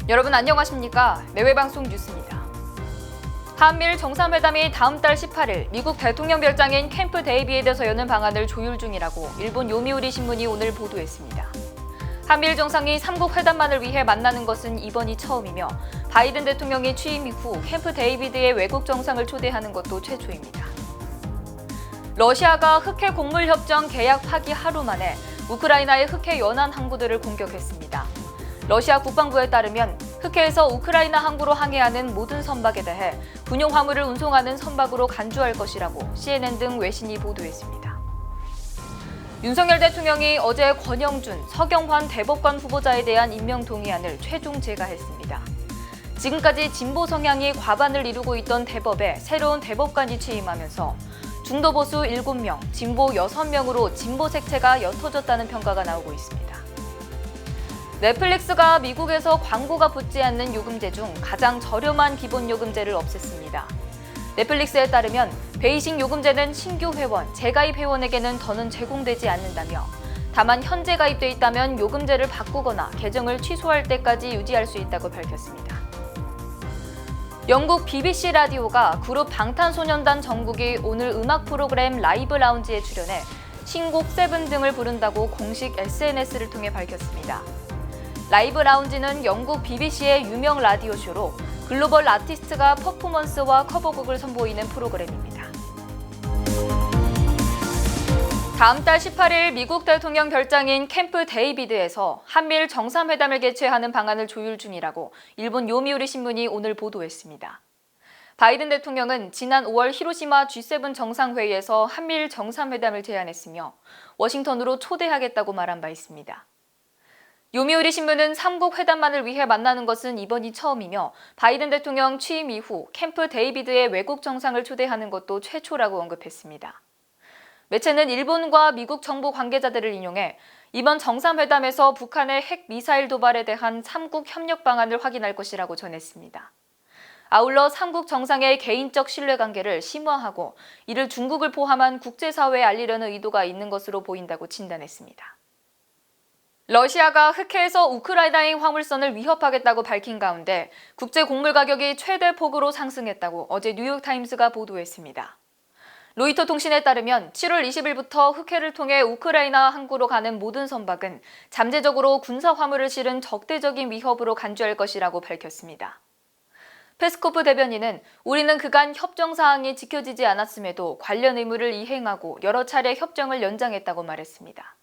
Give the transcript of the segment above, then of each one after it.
여러분 안녕하십니까? 내외방송 뉴스입니다. 한미일 정상회담이 다음 달 18일 미국 대통령 별장인 캠프 데이비드에서 여는 방안을 조율 중이라고 일본 요미우리 신문이 오늘 보도했습니다. 한미일 정상이 3국 회담만을 위해 만나는 것은 이번이 처음이며 바이든 대통령이 취임 이후 캠프 데이비드의 외국 정상을 초대하는 것도 최초입니다. 러시아가 흑해 곡물협정 계약 파기 하루 만에 우크라이나의 흑해 연안 항구들을 공격했습니다. 러시아 국방부에 따르면 흑해에서 우크라이나 항구로 항해하는 모든 선박에 대해 군용 화물을 운송하는 선박으로 간주할 것이라고 CNN 등 외신이 보도했습니다. 윤석열 대통령이 어제 권영준, 서경환 대법관 후보자에 대한 임명 동의안을 최종 제거했습니다. 지금까지 진보 성향이 과반을 이루고 있던 대법에 새로운 대법관이 취임하면서 중도 보수 7명, 진보 6명으로 진보 색채가 옅어졌다는 평가가 나오고 있습니다. 넷플릭스가 미국에서 광고가 붙지 않는 요금제 중 가장 저렴한 기본 요금제를 없앴습니다. 넷플릭스에 따르면 베이직 요금제는 신규 회원, 재가입 회원에게는 더는 제공되지 않는다며 다만 현재 가입돼 있다면 요금제를 바꾸거나 계정을 취소할 때까지 유지할 수 있다고 밝혔습니다. 영국 BBC 라디오가 그룹 방탄소년단 정국이 오늘 음악 프로그램 라이브 라운지에 출연해 신곡 세븐 등을 부른다고 공식 SNS를 통해 밝혔습니다. 라이브 라운지는 영국 BBC의 유명 라디오쇼로 글로벌 아티스트가 퍼포먼스와 커버곡을 선보이는 프로그램입니다. 다음 달 18일 미국 대통령 별장인 캠프 데이비드에서 한미일 정상회담을 개최하는 방안을 조율 중이라고 일본 요미우리 신문이 오늘 보도했습니다. 바이든 대통령은 지난 5월 히로시마 G7 정상회의에서 한미일 정상회담을 제안했으며 워싱턴으로 초대하겠다고 말한 바 있습니다. 요미우리 신문은 3국 회담만을 위해 만나는 것은 이번이 처음이며 바이든 대통령 취임 이후 캠프 데이비드의 외국 정상을 초대하는 것도 최초라고 언급했습니다. 매체는 일본과 미국 정부 관계자들을 인용해 이번 정상회담에서 북한의 핵 미사일 도발에 대한 3국 협력 방안을 확인할 것이라고 전했습니다. 아울러 3국 정상의 개인적 신뢰관계를 심화하고 이를 중국을 포함한 국제사회에 알리려는 의도가 있는 것으로 보인다고 진단했습니다. 러시아가 흑해에서 우크라이나행 화물선을 위협하겠다고 밝힌 가운데 국제 곡물 가격이 최대 폭으로 상승했다고 어제 뉴욕타임스가 보도했습니다. 로이터 통신에 따르면 7월 20일부터 흑해를 통해 우크라이나 항구로 가는 모든 선박은 잠재적으로 군사 화물을 실은 적대적인 위협으로 간주할 것이라고 밝혔습니다. 페스코프 대변인은 우리는 그간 협정 사항이 지켜지지 않았음에도 관련 의무를 이행하고 여러 차례 협정을 연장했다고 말했습니다.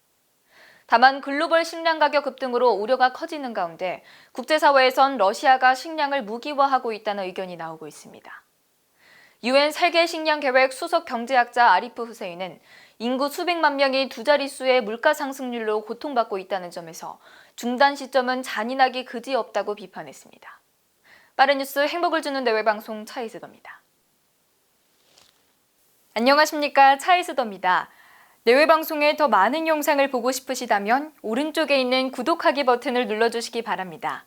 다만 글로벌 식량 가격 급등으로 우려가 커지는 가운데 국제사회에선 러시아가 식량을 무기화하고 있다는 의견이 나오고 있습니다. UN 세계 식량 계획 수석 경제학자 아리프 후세인은 인구 수백만 명이 두 자릿수의 물가 상승률로 고통받고 있다는 점에서 중단 시점은 잔인하기 그지없다고 비판했습니다. 빠른 뉴스 행복을 주는 내외방송 차이스더입니다. 안녕하십니까, 차이스더입니다. 내외방송의 더 많은 영상을 보고 싶으시다면 오른쪽에 있는 구독하기 버튼을 눌러주시기 바랍니다.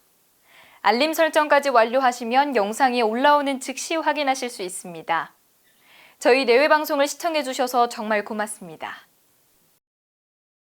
알림 설정까지 완료하시면 영상이 올라오는 즉시 확인하실 수 있습니다. 저희 내외방송을 시청해주셔서 정말 고맙습니다.